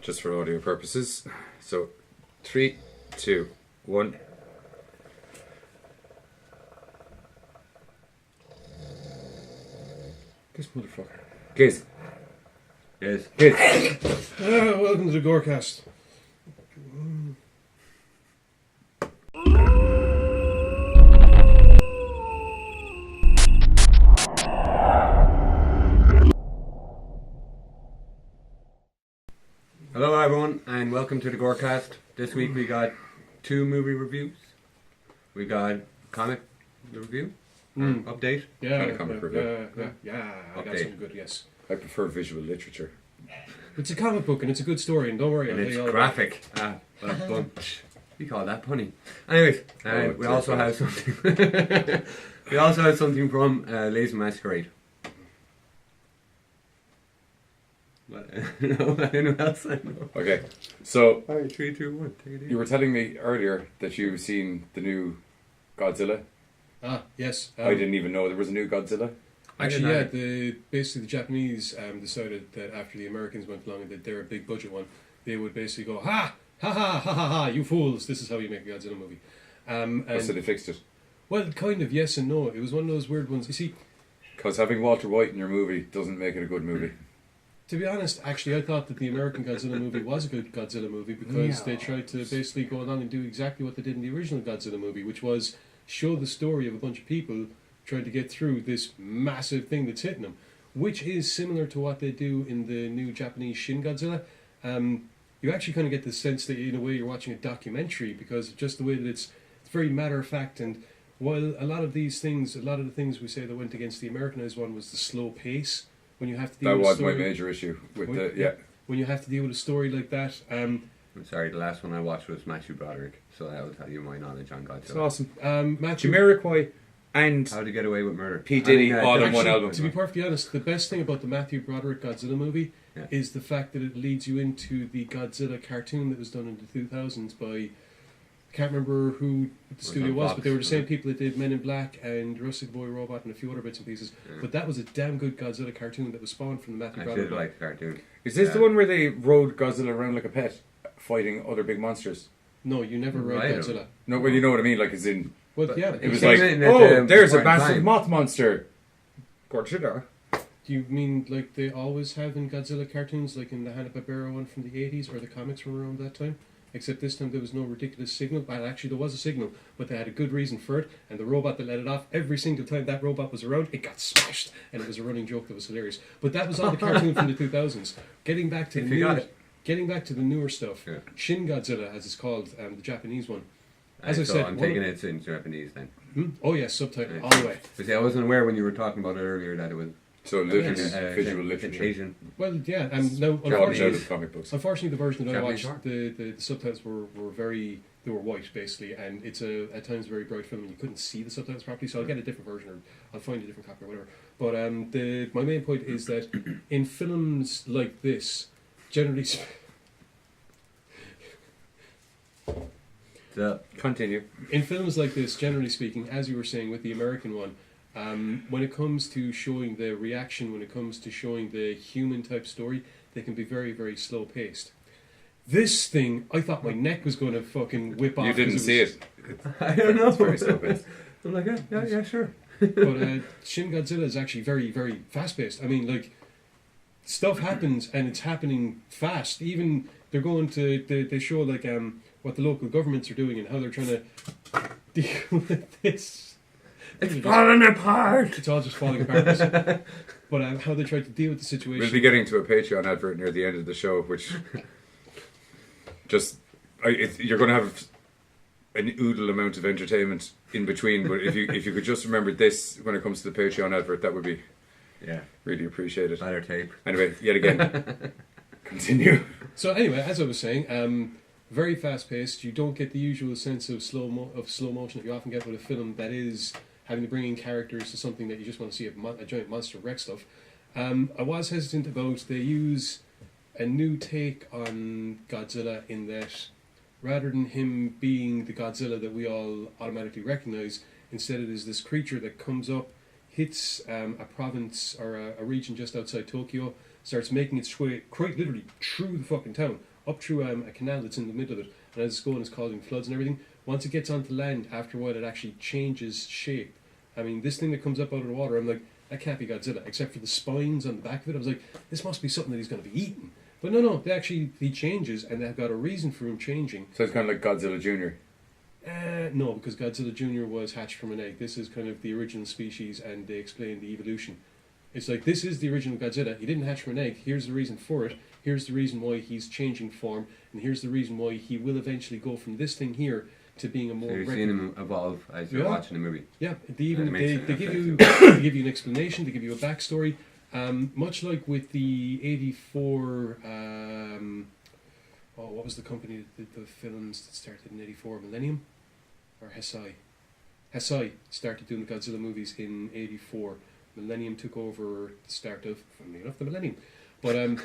just for audio purposes. So, 3, 2, 1. This motherfucker. Giz. Yes. Giz. Welcome to the Gorecast. Hello everyone and welcome to the Gorecast. This week we got 2 movie reviews. We got comic review, update. Yeah, Kind of comic review. I got Update. something good, yes. I prefer visual literature. It's a comic book and it's a good story, and don't worry, And I'll it's tell you all about graphic. We call that punny. Anyways, we also have something. We also have something from Lazy Masquerade. What? No, anyone else? I know. Okay, so Alright, 3, 2, 1. Take it easy. you were telling me earlier that you've seen the new Godzilla. Yes. I didn't even know there was a new Godzilla. Actually, I yeah, didn't basically the Japanese decided that after the Americans went along and did their big budget one, they would basically go, ha ha ha ha ha ha, you fools, this is how you make a Godzilla movie. And, So they fixed it. well, kind of, yes and no. It was one of those weird ones. You see, Because having Walter White in your movie doesn't make it a good movie. to be honest, actually, I thought that the American Godzilla movie was a good Godzilla movie because they tried to basically go along and do exactly what they did in the original Godzilla movie, which was show the story of a bunch of people trying to get through this massive thing that's hitting them, which is similar to what they do in the new Japanese Shin Godzilla. You actually kind of get the sense that in a way you're watching a documentary because of just the way that it's very matter of fact. And while a lot of the things we say that went against the Americanized one was the slow pace. When you have to deal That with a was my story, major issue with when- the when you have to deal with a story like that. I'm sorry, the last one I watched was Matthew Broderick, so that will tell you my knowledge on It's Godzilla. awesome. Matthew, Jamiroquai and How to Get Away with Murder. P. Diddy I mean, all in actually, one album. to be perfectly honest, the best thing about the Matthew Broderick Godzilla movie Yeah. is the fact that it leads you into the Godzilla cartoon that was done in the 2000s by, I can't remember who the studio on was, Fox, but they were the same wasn't people that did Men in Black and Rustic Boy Robot and a few other bits and pieces. Yeah. But that was a damn good Godzilla cartoon that was spawned from the Matthew I Broderick. did like the cartoon. Is this the Yeah. one where they rode Godzilla around like a pet, fighting other big monsters? No, you never read Right. Godzilla. No, well, you know what I mean. Like, as in, Well, But yeah, it it was came like, in at Oh, the there's a right massive time. moth monster. Godzilla. you mean like they always have in Godzilla cartoons, like in the Hanna-Barbera one from the 80s, or the comics from around that time? Except this time there was no ridiculous signal. Well, actually there was a signal, but they had a good reason for it, and the robot that let it off, every single time that robot was around, it got smashed, and it was a running joke that was hilarious. But that was all the cartoon from the 2000s. Getting back to If the you got newer, it. getting back to the newer stuff, Yeah. Shin Godzilla, as it's called, the Japanese one. As As I so said, I'm one taking of- it in Japanese then. Oh yes, subtitle Right. all the way. But see, I wasn't aware when you were talking about it earlier that it was so Yes. visual literature. Asian. Well, yeah, and now Comes out unfortunately, of comic books. unfortunately, the version that I Japanese watched, art. the subtitles were very, they were white basically, and it's a at times very bright film, and you couldn't see the subtitles properly. So I'll get a different version, or I'll find a different copy or whatever. But my main point is that in films like this, generally, So Continue. in films like this, generally speaking, as you were saying with the American one, when it comes to showing the reaction, when it comes to showing the human type story, they can be very, very slow paced. This thing, I thought my neck was going to fucking whip off. You 'cause didn't see was- it. I don't know. It's very slow paced. I'm like, yeah, sure. But Shin Godzilla is actually very, very fast paced. I mean, like, stuff happens and it's happening fast. Even they're going to, they show like what the local governments are doing and how they're trying to deal with this. It's falling apart. It's all just falling apart. But how they try to deal with the situation. We'll be getting to a Patreon advert near the end of the show, which you're going to have an oodle amount of entertainment in between. But if you could just remember this when it comes to the Patreon advert, that would be Yeah, really appreciated. better tape. Anyway, yet again, continue. So anyway, as I was saying, very fast paced. You don't get the usual sense of slow motion that you often get with a film that is having to bring in characters to something that you just want to see a giant monster wreck stuff. I was hesitant about they use a new take on Godzilla in that rather than him being the Godzilla that we all automatically recognize, instead it is this creature that comes up, hits a province or a region just outside Tokyo, starts making its way quite literally through the fucking town, up through a canal that's in the middle of it, and as it's going, it's causing floods and everything. Once it gets onto land, after a while, it actually changes shape. I mean, this thing that comes up out of the water, I'm like, that can't be Godzilla, except for the spines on the back of it. I was like, this must be something that he's going to be eating. But no, he changes, and they've got a reason for him changing. So it's kind of like Godzilla Jr. No, because Godzilla Jr. was hatched from an egg. This is kind of the original species, and they explain the evolution. It's like, this is the original Godzilla. He didn't hatch from an egg. Here's the reason for it. Here's the reason why he's changing form, and here's the reason why he will eventually go from this thing here to being a more. So you're seeing him evolve as you're watching the movie. Yeah, they give you an explanation. They give you a backstory. Much like with the '84. What was the company that did the films that started in '84? Millennium or Hesai? Hesai started doing the Godzilla movies in '84. Millennium took over the start of, funnily enough, the Millennium. But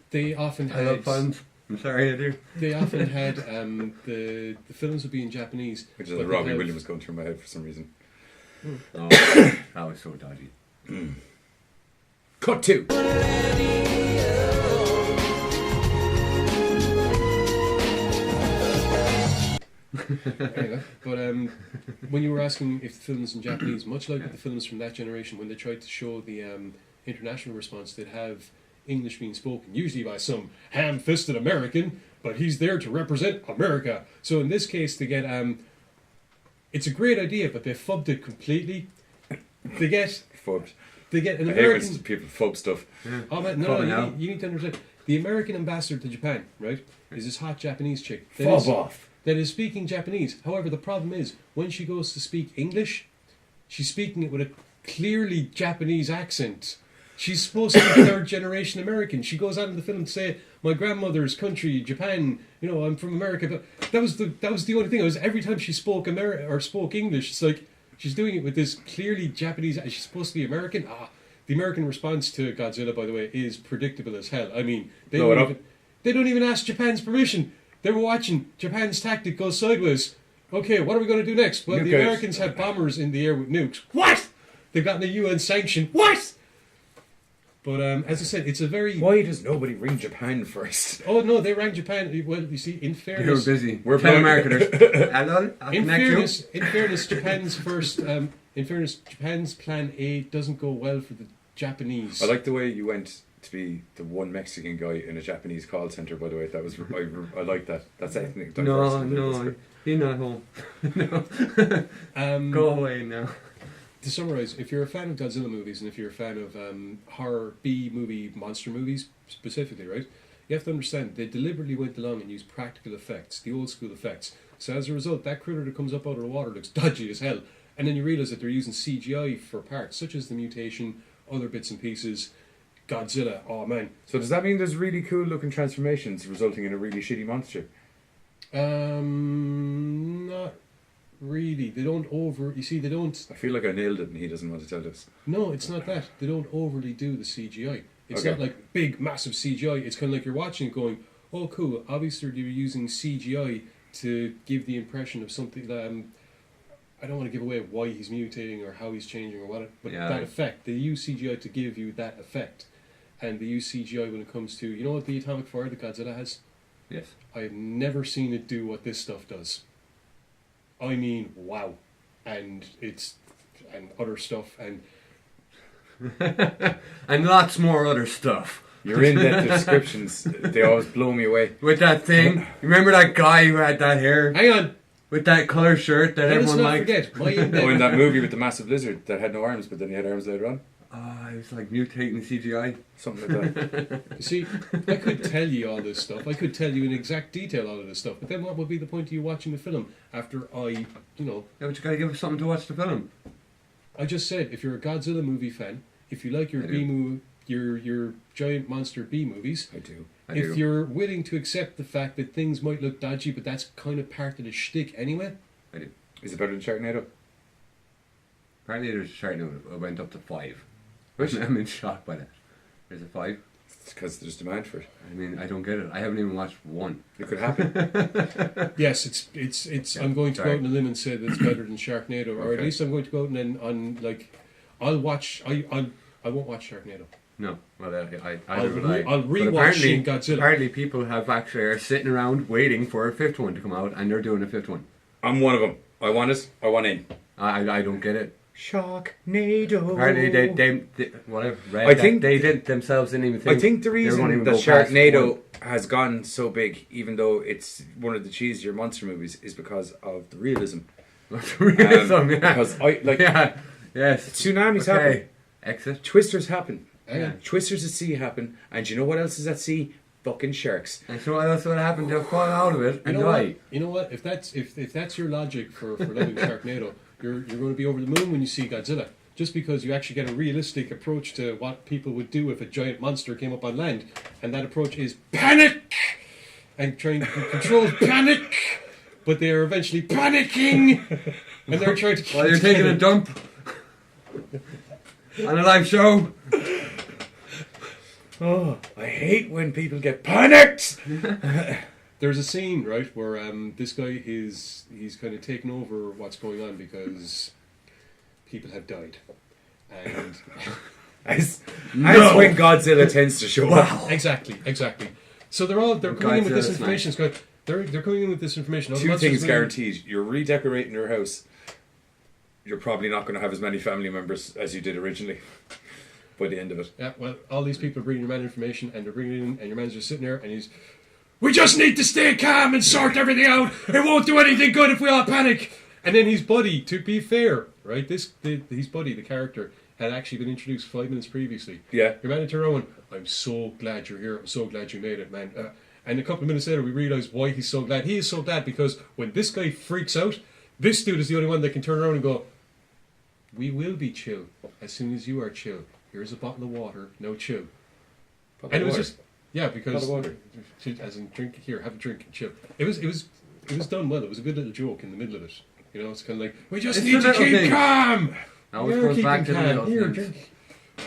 they often had. I love puns. I'm sorry, I do. They often had the films would be in Japanese, which is the Robbie Williams going through my head for some reason. Oh, that was so dodgy. Cut 2. Anyway, but when you were asking if the films in Japanese, much like the films from that generation, when they tried to show the international response, they'd have English being spoken, usually by some ham-fisted American, but he's there to represent America. So in this case, they get it's a great idea, but they fubbed it completely. They get Fubbed. They get an I American. hate when people fub stuff. Yeah. Oh man, no, you need to understand. The American ambassador to Japan, right, is this hot Japanese chick. Fob off. That is speaking Japanese. However, the problem is, when she goes to speak English, she's speaking it with a clearly Japanese accent. She's supposed to be third generation American. She goes out in the film to say, "My grandmother's country, Japan. You know, I'm from America." But that was the only thing. It was every time she spoke spoke English, it's like she's doing it with this clearly Japanese. She's supposed to be American. The American response to Godzilla, by the way, is predictable as hell. I mean, they don't even ask Japan's permission. They were watching Japan's tactic go sideways. Okay, what are we going to do next? Well, the Americans have bombers in the air with nukes. What? They've gotten a UN sanction. What? But as I said, it's a very... Why does nobody ring Japan first? Oh, no, they rang Japan. Well, you see, in fairness... They were busy. We're telemarketers. Hello? In fairness, Japan's first... Japan's plan A doesn't go well for the Japanese. I like the way you went to be the one Mexican guy in a Japanese call centre, by the way. That was I like that. That's ethnic diversity. No, you're not home. No. Go away now. To summarise, if you're a fan of Godzilla movies and if you're a fan of horror B-movie monster movies specifically, right, you have to understand they deliberately went along and used practical effects, the old school effects. So as a result, that critter that comes up out of the water looks dodgy as hell. And then you realise that they're using CGI for parts, such as the mutation, other bits and pieces, Godzilla, oh man. So does that mean there's really cool looking transformations resulting in a really shitty monster? Not really. They don't they don't... I feel like I nailed it and he doesn't want to tell us. No, it's not that. They don't overly do the CGI. It's not like big, massive CGI. It's kind of like you're watching it going, oh cool, obviously they're using CGI to give the impression of something that... I don't want to give away why he's mutating or how he's changing or what, but that effect. They use CGI to give you that effect. And they use CGI when it comes to, you know what the atomic fire that Godzilla has? Yes. I've never seen it do what this stuff does. I mean, wow. And other stuff, and and lots more other stuff. Your in-depth descriptions, they always blow me away. With that thing, remember that guy who had that hair? Hang on! With that colour shirt that everyone liked? Oh, in that movie with the massive lizard that had no arms, but then he had arms later on? He was like mutating CGI. Something like that. You see, I could tell you all this stuff. I could tell you in exact detail all of this stuff. But then what would be the point of you watching the film after Yeah, but you gotta give us something to watch the film. I just said, if you're a Godzilla movie fan, if you like your your giant monster B movies... I do. If you're willing to accept the fact that things might look dodgy, but that's kind of part of the shtick anyway. I do. Is it better than Sharknado? Apparently there's Sharknado. It went up to 5. I'm in shock by that. There's a 5. It's because there's demand for it. I mean, I don't get it. I haven't even watched 1. It could happen. Yes, it's. I'm going to go out on a limb and say that it's better than Sharknado, or at least I'm going to go out and I'll watch. I won't watch Sharknado. No, well, I I'll do lie. I'll But rewatch Shin Godzilla. Apparently, people have actually are sitting around waiting for a fifth one to come out, and they're doing a fifth one. I'm one of them. I want it. I want in. I don't get it. Sharknado. Apparently, they whatever. I think they did themselves didn't even think. I think the they were gonna reason even that go past Sharknado has gone so big, even though it's one of the cheesier monster movies, is because of the realism. Realism, yeah. Because yeah, yes, tsunamis happen, Exit. twisters happen, Yeah. twisters at sea happen, and you know what else is at sea? Fucking sharks. And so that's what happened. They'll fall out of it and You know die. what? You know what? If that's your logic for loving Sharknado, you're going to be over the moon when you see Godzilla. Just because you actually get a realistic approach to what people would do if a giant monster came up on land, and that approach is panic and trying to control panic, but they are eventually panicking, and they're trying to. While you're taking a dump on a live show. Oh, I hate when people get panicked. There's a scene, right, where this guy he's kind of taken over what's going on because people have died, and As when Godzilla tends to show up. exactly. So they're coming in with this Godzilla's information. Scott. They're coming in with this information. All the Two monsters things are- guaranteed. You're redecorating your house. You're probably not going to have as many family members as you did originally by the end of it. Yeah, well, all these people are bringing your man information, and they're bringing it in, and your man's just sitting there, and he's, we just need to stay calm and sort everything out. It won't do anything good if we all panic. And then his buddy, to be fair, right, his buddy, the character, had actually been introduced 5 minutes previously. Yeah. Your man turned around and went, I'm so glad you're here. I'm so glad you made it, man. And a couple of minutes later, we realised why he's so glad. He is so glad because when this guy freaks out, this dude is the only one that can turn around and go, we will be chill as soon as you are chill. Here's a bottle of water, no chill. And it was just, yeah, because Bottle of water. as in drink here, have a drink and chill. It was done well. It was a good little joke in the middle of it. You know, it's kind of like we just It's need the to little keep things. calm. Always You're goes back to keeping the calm. little Here, things. drink.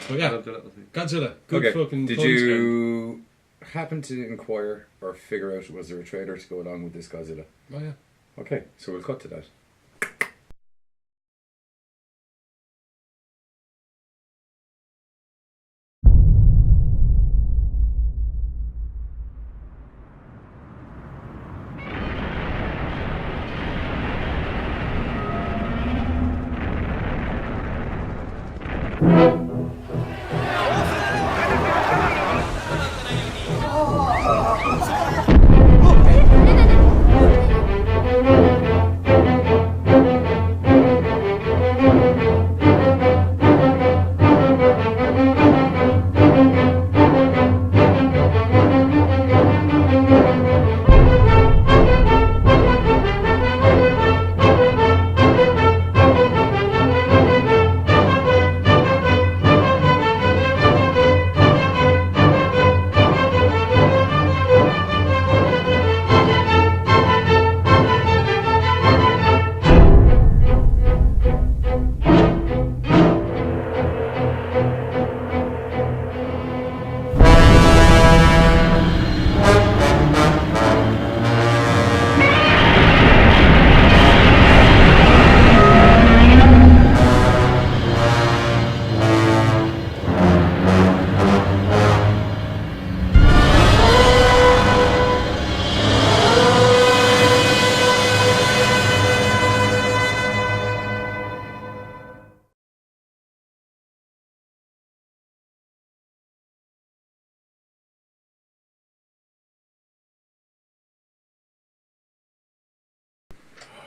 But yeah, Love the little things. Godzilla, good Okay. fucking. Did fun you happen to inquire or figure out was there a trailer to go along with this Godzilla? scan. Oh yeah. Okay, so we'll cut to that.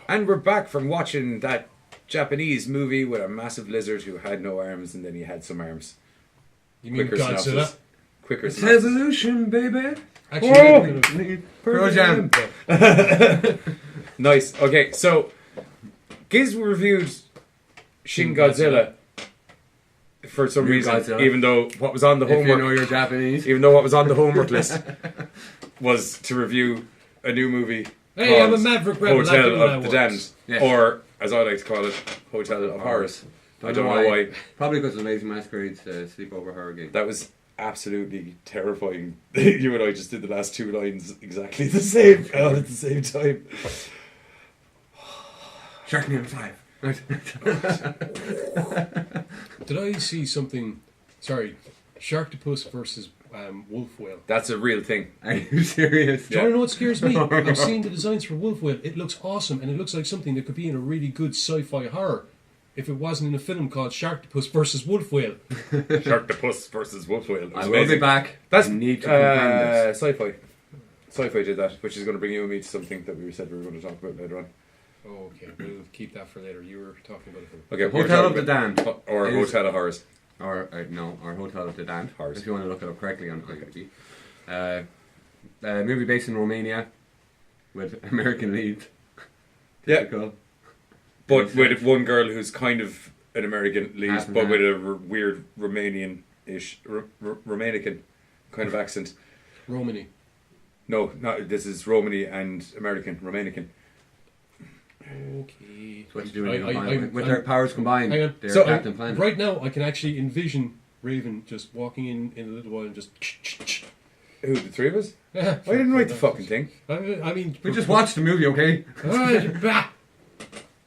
And we're back from watching that Japanese movie with a massive lizard who had no arms and then he had some arms. You mean Quicker Godzilla? synopsis. Quicker It's synopsis. evolution, baby. Actually, Pearl Jam. Nice. Okay, so Giz reviewed Shin Godzilla for some New reason, Godzilla. even though what was on the If you homework, know you're Japanese. even though what was on the homework list was to review a new movie. Hey, I'm a called maverick rebel. I Hotel do what I of the want. Damned, Yes. or as I like to call it, Hotel of Horrors. I don't know why. Probably because of Amazing Masquerade's sleepover horror game. That was absolutely terrifying. You and I just did the last two lines exactly the same all at the same time. Sharknado 5. Did I see something? Sorry, Sharktopus versus wolf whale. That's a real thing. Are you serious? Do you want to know what scares me? I've seen the designs for wolf whale. It looks awesome, and it looks like something that could be in a really good sci-fi horror. If it wasn't in a film called Sharktopus versus wolf whale. Sharktopus versus wolf whale. I will be back. That's I need to confirm this. sci-fi. Sci-fi did that, which is going to bring you and me to something that we said we were going to talk about later on. Oh, okay, we'll keep that for later. You were talking about a film. Okay, Hotel of the Damned. Or is- Hotel of Horrors. Or Hotel of the Damned. Horrors. If you want to look it up correctly on IMDb. A movie based in Romania with American lead. Yeah. Typical. But with one girl who's kind of an American lead, Half and but half. with a weird Romanian-ish, Romanican kind of accent. Romany. No, this is Romany and American, Romanican. Okay. That's what you do when you I- combine- with I'm- their powers combined. Hang on. They're So, Captain Planet. Right now, I can actually envision Raven just walking in a little while and just... Who, the three of us? I I didn't write the fucking thing. I mean... We just watched the movie, okay? Bah!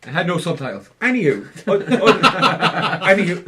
It had no subtitles. Anywho,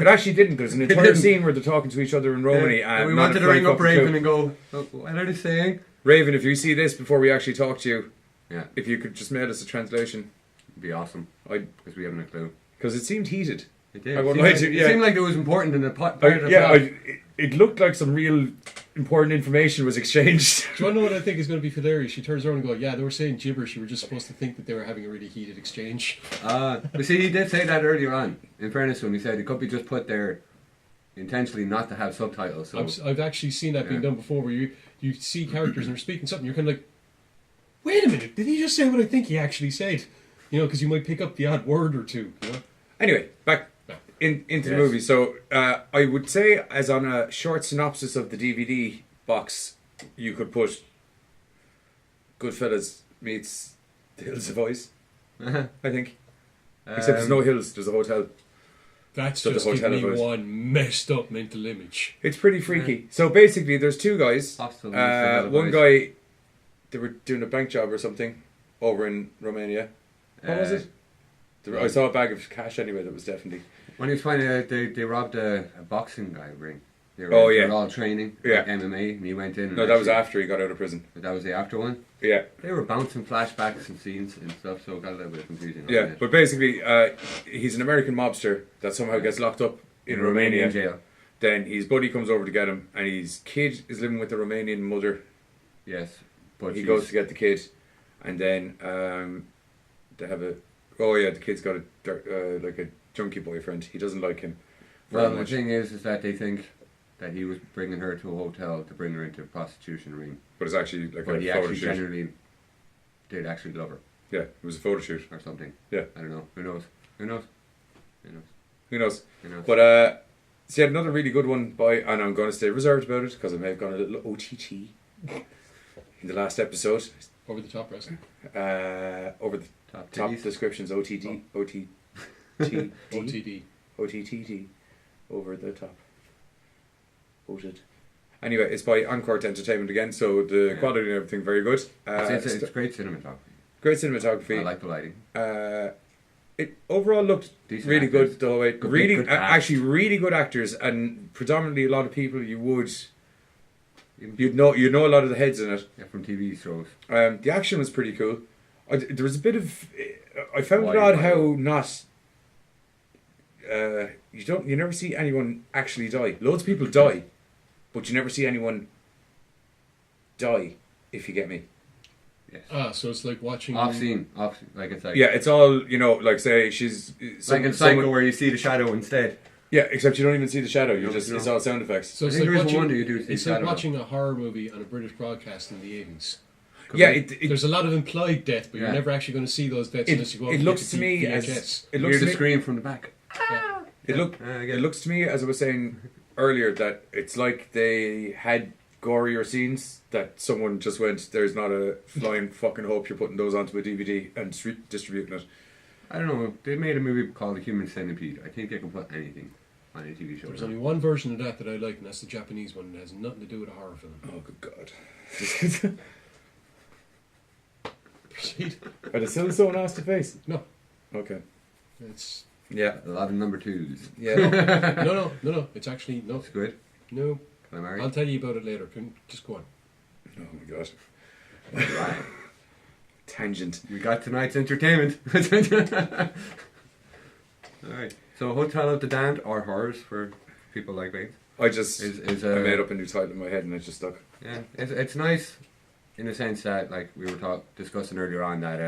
it actually didn't. There's an entire didn't. scene where they're talking to each other in Romany. And And we not wanted a to very ring up fucking Raven clue. and go, "Oh, what are they saying?" Raven, if you see this before we actually talk to you, Yeah, if you could just mail us a translation, it'd be awesome. Because we haven't a clue. because it seemed heated. It did. I won't It lie seemed to like- you, It yeah. seemed like it was important in the part of the plot. It looked like some real important information was exchanged. Do you want to know what I think is going to be hilarious? She turns around and goes, yeah, they were saying gibberish. You were just supposed to think that they were having a really heated exchange. But see, he did say that earlier on. In fairness to him, he said it could be just put there intentionally not to have subtitles. So I've actually seen that being Yeah. done before where you see characters and they're speaking something. You're kind of like, wait a minute, did he just say what I think he actually said? You know, because you might pick up the odd word or two. You know? Anyway, back into the Yes. movie. So I would say, as on a short synopsis of the DVD box, you could put Goodfellas meets The Hills of Ice, I think. Except there's no hills, there's a hotel. That's So the just hotel giving me advice. one messed up mental image. It's pretty freaky. So basically, there's two guys. Hostel meets The Hills of One Ice. guy, they were doing a bank job or something over in Romania. What was it? I saw a bag of cash anyway. That was definitely. When he was finding out, they robbed a boxing guy ring. They were, Oh, they yeah. were all training, Yeah. like MMA, and he went in. No, and that was actually- after he got out of prison. That was the after one. Yeah, They were bouncing flashbacks and scenes and stuff, so it got a little bit confusing. yeah. wasn't it? But basically, he's an American mobster that somehow gets locked up in Romania. Romanian jail. Then his buddy comes over to get him, and his kid is living with the Romanian mother. Yes, but He she's- goes to get the kid, and then they have a. Oh yeah, the kid's got a like a junkie boyfriend. He doesn't like him very Well, the much, thing is that they think that he was bringing her to a hotel to bring her into a prostitution ring, but it's actually like but a he photo actually shoot. generally did actually love her Yeah, it was a photo shoot. or something. Yeah. I don't know. Who knows? Who knows? Who knows? Who knows? Who knows? But so yeah, another really good one by, and I'm going to stay reserved about it because I may have gone a little OTT in the last episode. Over the top wrestling. Over the Top top titties. descriptions, OTT, OTD. OTTT, over the top. Voted. Anyway, it's by Uncork'd Entertainment again, so the Yeah. quality and everything very good. It's great cinematography. Great cinematography. I like the lighting. It overall looked Decent really actors. good the whole way. Good- Really, good cast. actually, really good actors, and predominantly a lot of people you'd know a lot of the heads in it. Yeah, from TV shows. The action was pretty cool. There was a bit of. I found Why- it odd why- how not. You never see anyone actually die. Loads of people die, but you never see anyone die. If you get me. Yes. So it's like watching... Off scene. Like it's like. Yeah, it's all like say she's Like in Psycho where you see the shadow instead. Yeah, except you don't even see the shadow. You No, just no. it's all sound effects. So I it's think like there is watching, one you do see it's like shadow. watching a horror movie on a British broadcast in the 80s. Yeah, There's a lot of implied death, but Yeah. you're never actually going to see those deaths unless you go out it and looks get to the me VHS. as it You looks hear to the me, scream from the back. Yeah. it looks to me, as I was saying earlier, that it's like they had gorier scenes that someone just went, there's not a flying fucking hope you're putting those onto a DVD and distributing it. I don't know. They made a movie called The Human Centipede. I think they can put anything on a TV show. There's only one version of that I like, and that's the Japanese one. It has nothing to do with a horror film. Oh, good God. Proceed. Are they still so nice to face? No. Okay. It's... Yeah. A lot of number twos. Yeah. No. It's actually... No. That's good. No. I'm married. I'll tell you about it later. Just go on. Oh my god. Right. Tangent. We got tonight's entertainment. Alright. So Hotel of the Damned or horrors for people like me. I just Is I made up a new title in my head and it just stuck. Yeah, it's nice in the sense that, like we were discussing earlier on, that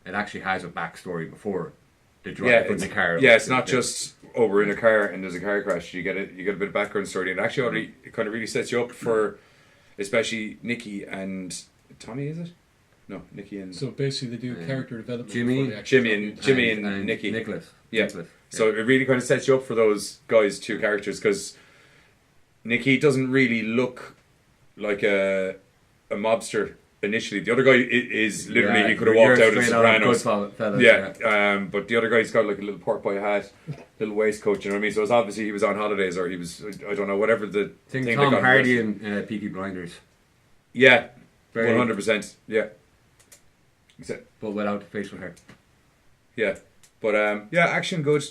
it actually has a backstory before the drive in the car. Yeah, it's not just we're in a car and there's a car crash. You get a bit of background story, and actually already it kind of really sets you up for, especially Nikki and Tommy. Is it? No, Nikki and So basically, they do character development. Jimmy before they actually Jimmy and Nikki. Nicholas. Yeah. Nicholas. So it really kind of sets you up for those guys, two characters, because Nikki doesn't really look like a mobster initially. The other guy is literally, he could have walked out of Sopranos. But the other guy's got like a little pork pie hat, little waistcoat, you know what I mean? So it's obviously he was on holidays, or he was, I don't know, whatever the Think thing Tom they got Hardy him with. and Peaky Blinders. Yeah, Very- 100%. Yeah. But without the facial hair. Yeah. But action good.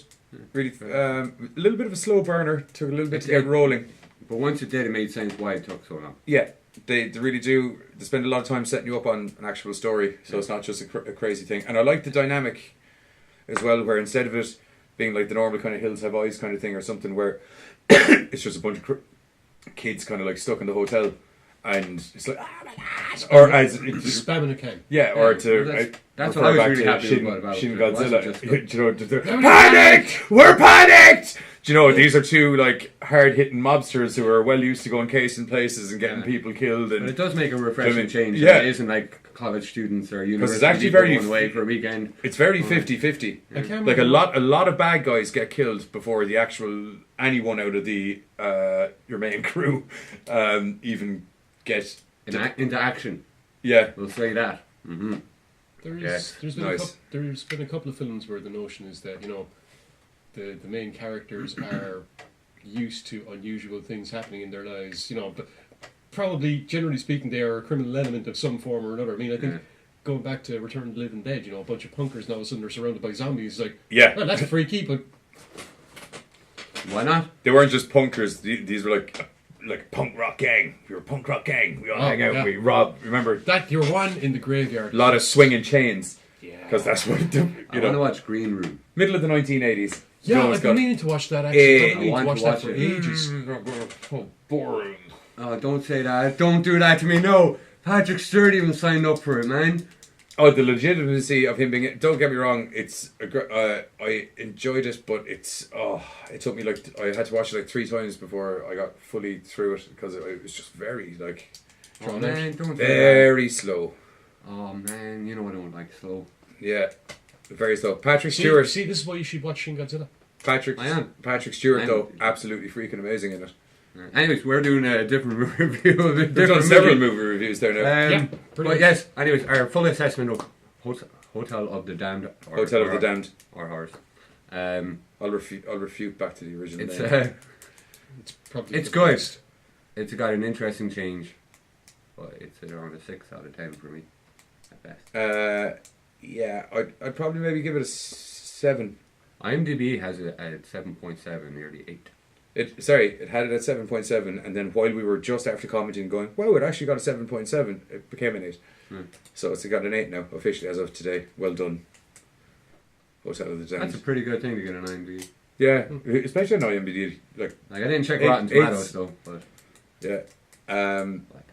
Really, a little bit of a slow burner. Took a little bit to get rolling. But once it did, it made sense why it took so long. Yeah, they really do. They spend a lot of time setting you up on an actual story, so it's not just a crazy thing. And I like the dynamic as well, where instead of it being like the normal kind of Hills Have Eyes kind of thing or something, where it's just a bunch of kids kind of like stuck in the hotel, and it's like, or as spamming a can. yeah, or to That's refer what I was back really to happy about. Shin It wasn't Godzilla. just Do you know, panicked! We're panicked! Do you know, these are two like hard-hitting mobsters who are well used to going casing places and getting people killed. And But it does make a refreshing change. Yeah. It isn't like college students or university it's actually people very going away for a weekend. it's very 50-50. I can't Like remember a lot of bad guys get killed before the actual anyone out of the your main crew even get Into action. yeah. We'll say that. Mm-hmm. There's been Nice. there's been a couple of films where the notion is that, you know, the main characters are used to unusual things happening in their lives, you know, but probably generally speaking they are a criminal element of some form or another. I mean, I think going back to Return of the Living Dead, you know, a bunch of punkers and all of a sudden they're surrounded by zombies. Like, Yeah. well, that's freaky, but Why not? They weren't just punkers. These were like a punk rock gang. We were a punk rock gang. We all hang out. yeah. We rob. Remember, that you're one in the graveyard. a lot of swinging chains. Yeah. Because that's what I want to watch Green Room. middle of the 1980s. Yeah, Joe's I've been meaning to watch that actually. Hey, I've been meaning to watch that for ages. Oh, boring. Oh, don't say that. Don't do that to me. No. Patrick Sturdy even signed up for it, man. Oh, the legitimacy of him being. Don't get me wrong. It's I enjoyed it, but it took me like I had to watch it like 3 times before I got fully through it because it was just very like Oh, man, don't say very slow. that. Oh, man, you know I don't like slow. Yeah, very slow. Patrick See, Stewart. see, this is why you should watch Shin Godzilla. Patrick Stewart I am. though, absolutely freaking amazing in it. Anyways, we're doing a different review of it. We've done several movie reviews there now. Yeah, pretty But much. yes, anyways, our full assessment of Hotel of the Damned. Hotel of the Damned. Or horrors. I'll refute back to the original It's name. It's probably It's the good. best. It's got an interesting change, but it's around a 6 out of 10 for me, at best. Yeah, I'd probably maybe give it a 7. IMDb has it at 7.7, nearly 8. It had it at 7.7, and then while we were just after commenting, going, "Wow, it actually got a 7.7," it became an 8. So it's got an 8 now officially as of today. Well done, Hotel of the Damned. That's a pretty good thing to get an IMDb. Yeah, especially on IMDb. Like I didn't check Eight- Rotten Tomatoes eights. though, but yeah, like,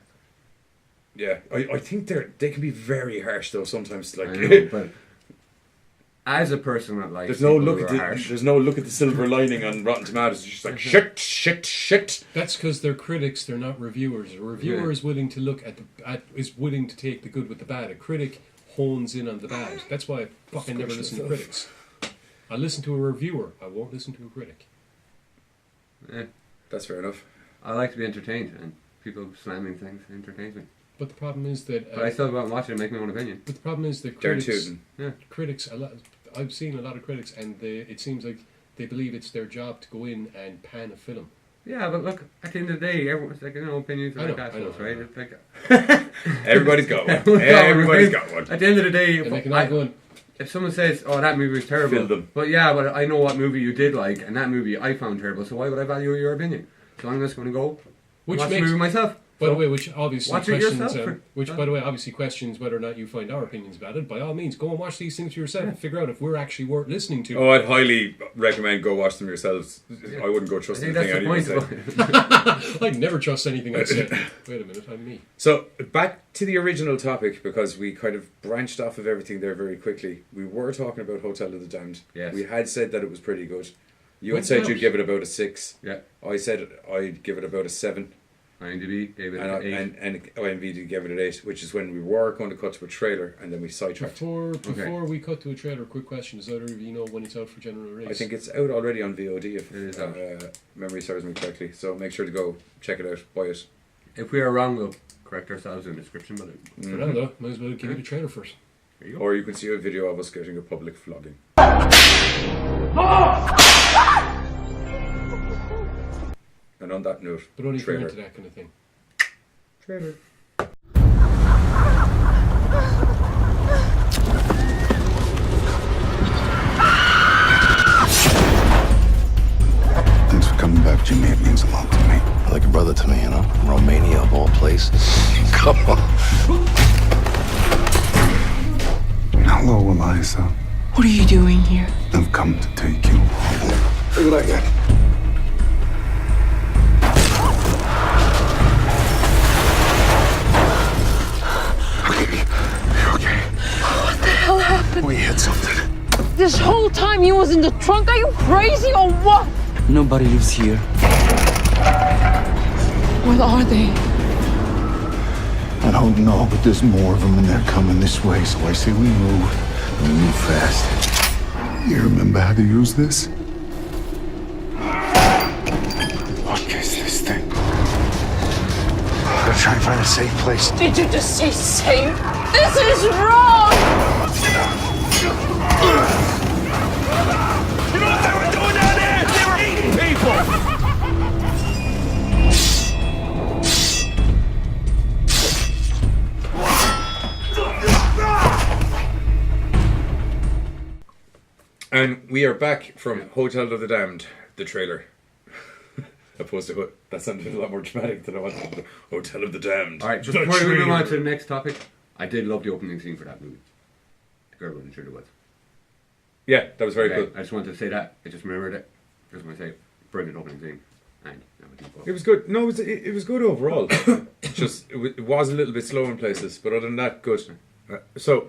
yeah. I think they can be very harsh though sometimes. Like I know, but as a person that likes there's no people look who at are the harsh, there's no look at the silver lining on Rotten Tomatoes. It's just like shit. That's because they're critics. They're not reviewers. A reviewer is willing to look is willing to take the good with the bad. A critic hones in on the bad. That's why I fucking never listen to critics. I listen to a reviewer. I won't listen to a critic. That's fair enough. I like to be entertained, and people slamming things entertains me. But the problem is that. But I still go out and watch it and make my own opinion. But the problem is that Darren critics. Tootin. Critics. I've seen a lot of critics, and it seems like they believe it's their job to go in and pan a film. Yeah, but look, at the end of the day, everyone's like, opinions are I like know, assholes, I right? know. It's like, Everybody's got one. Everyone's got one, Everybody's right? got one. At the end of the day, And they can all go in. if someone says, "Oh, that movie was terrible," Fill them. but yeah, but I know what movie you did like, and that movie I found terrible. So why would I value your opinion? So I'm just going to go Which watch the makes, movie myself. by the way, which obviously watch it questions, yourself. by the way, obviously questions whether or not you find our opinions valid. By all means, go and watch these things for yourself and figure out if we're actually worth listening to. Oh, I'd highly recommend go watch them yourselves. I wouldn't go trust I think anything that's the anyone point. said. I'd never trust anything I say. Wait a minute, I'm me. So, back to the original topic, because we kind of branched off of everything there very quickly. We were talking about Hotel of the Damned. Yes. We had said that it was pretty good. You had When's said it you'd out? give it about a 6. Yeah. I said I'd give it about a 7. IMDb gave it And, an 8. and IMDb gave it an 8, which is when we were going to cut to a trailer and then we sidetracked. Before we cut to a trailer, quick question: does either of you know when it's out for general release? I think it's out already on VOD if It is out. memory serves me correctly. So make sure to go check it out, buy it. If we are wrong, we'll correct ourselves in the description below. For now, though, might as well give you the trailer first. There you go. Or you can see a video of us getting a public flogging. And on that note, But only if you're trailer. into that kind of thing. Trailer. Thanks for coming back, Jimmy. It means a lot to me. Like a brother to me, you know? Romania of all places. Come on. Hello, Eliza. What are you doing here? I've come to take you. Look what I got. Okay. You okay? What the hell happened? We hit something. This whole time you was in the trunk? Are you crazy or what? Nobody lives here. What are they? I don't know, but there's more of them and they're coming this way, so I say we move. And we move fast. You remember how to use this? What is this thing? Gotta try and find a safe place. Did you just say safe? This is wrong! You know what they were doing down there? They were eating people! And we are back from Hotel of the Damned, the trailer. Opposed to that sounded a lot more dramatic than I wanted. Hotel of the Damned. Alright, just before we move on to the next topic, I did love the opening scene for that movie. The girl wasn't sure it was. Yeah, that was very Okay, cool. I just wanted to say that. I just remembered it. Just want to say, brilliant opening scene. And that was good. It was good. No, it was good overall. It was a little bit slow in places, but other than that, good. So,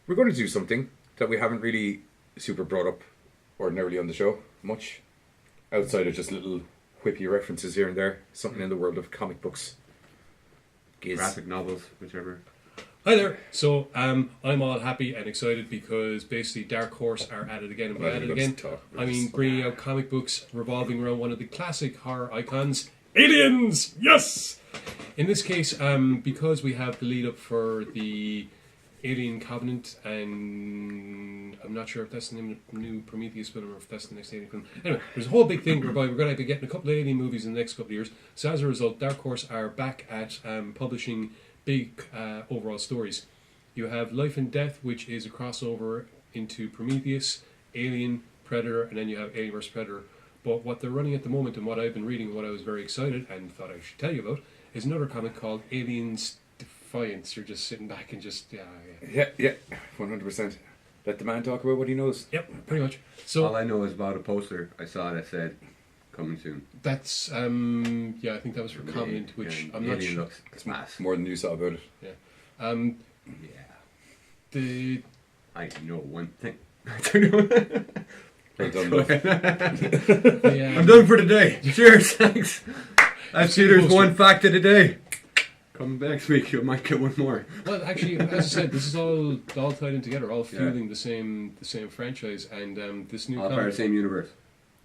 we're going to do something that we haven't really super brought up ordinarily on the show much, outside of just little whippy references here and there. Something in the world of comic books. Giz. Graphic novels, whichever. Hi there. So I'm all happy and excited because basically Dark Horse are at it again and by at it again. I mean, bringing out comic books revolving around one of the classic horror icons, Aliens. Yes. In this case, because we have the lead up for the Alien Covenant, and I'm not sure if that's the name of the new Prometheus film or if that's the next Alien film. Anyway, there's a whole big thing whereby we're going to be getting a couple of Alien movies in the next couple of years. So as a result, Dark Horse are back at publishing big overall stories. You have Life and Death, which is a crossover into Prometheus, Alien, Predator, and then you have Alien vs. Predator. But what they're running at the moment, and what I've been reading, and what I was very excited and thought I should tell you about, is another comic called Aliens Defiance. You're just sitting back and just, Yeah, 100%. Let the man talk about what he knows. Yep, pretty much. So all I know is about a poster I saw that said, coming soon. that's, I think that was for Covenant, which I'm not Alien sure. looks class. More than you saw about it. Yeah. Yeah. The I know one thing. I don't know. Well done, love. the, I'm done for the day. Cheers, thanks. That's Peter's one fact of the day. Come back next week, you might get one more. Well, actually, as I said, this is all tied in together, all fueling the same franchise, and this new All part of the same universe.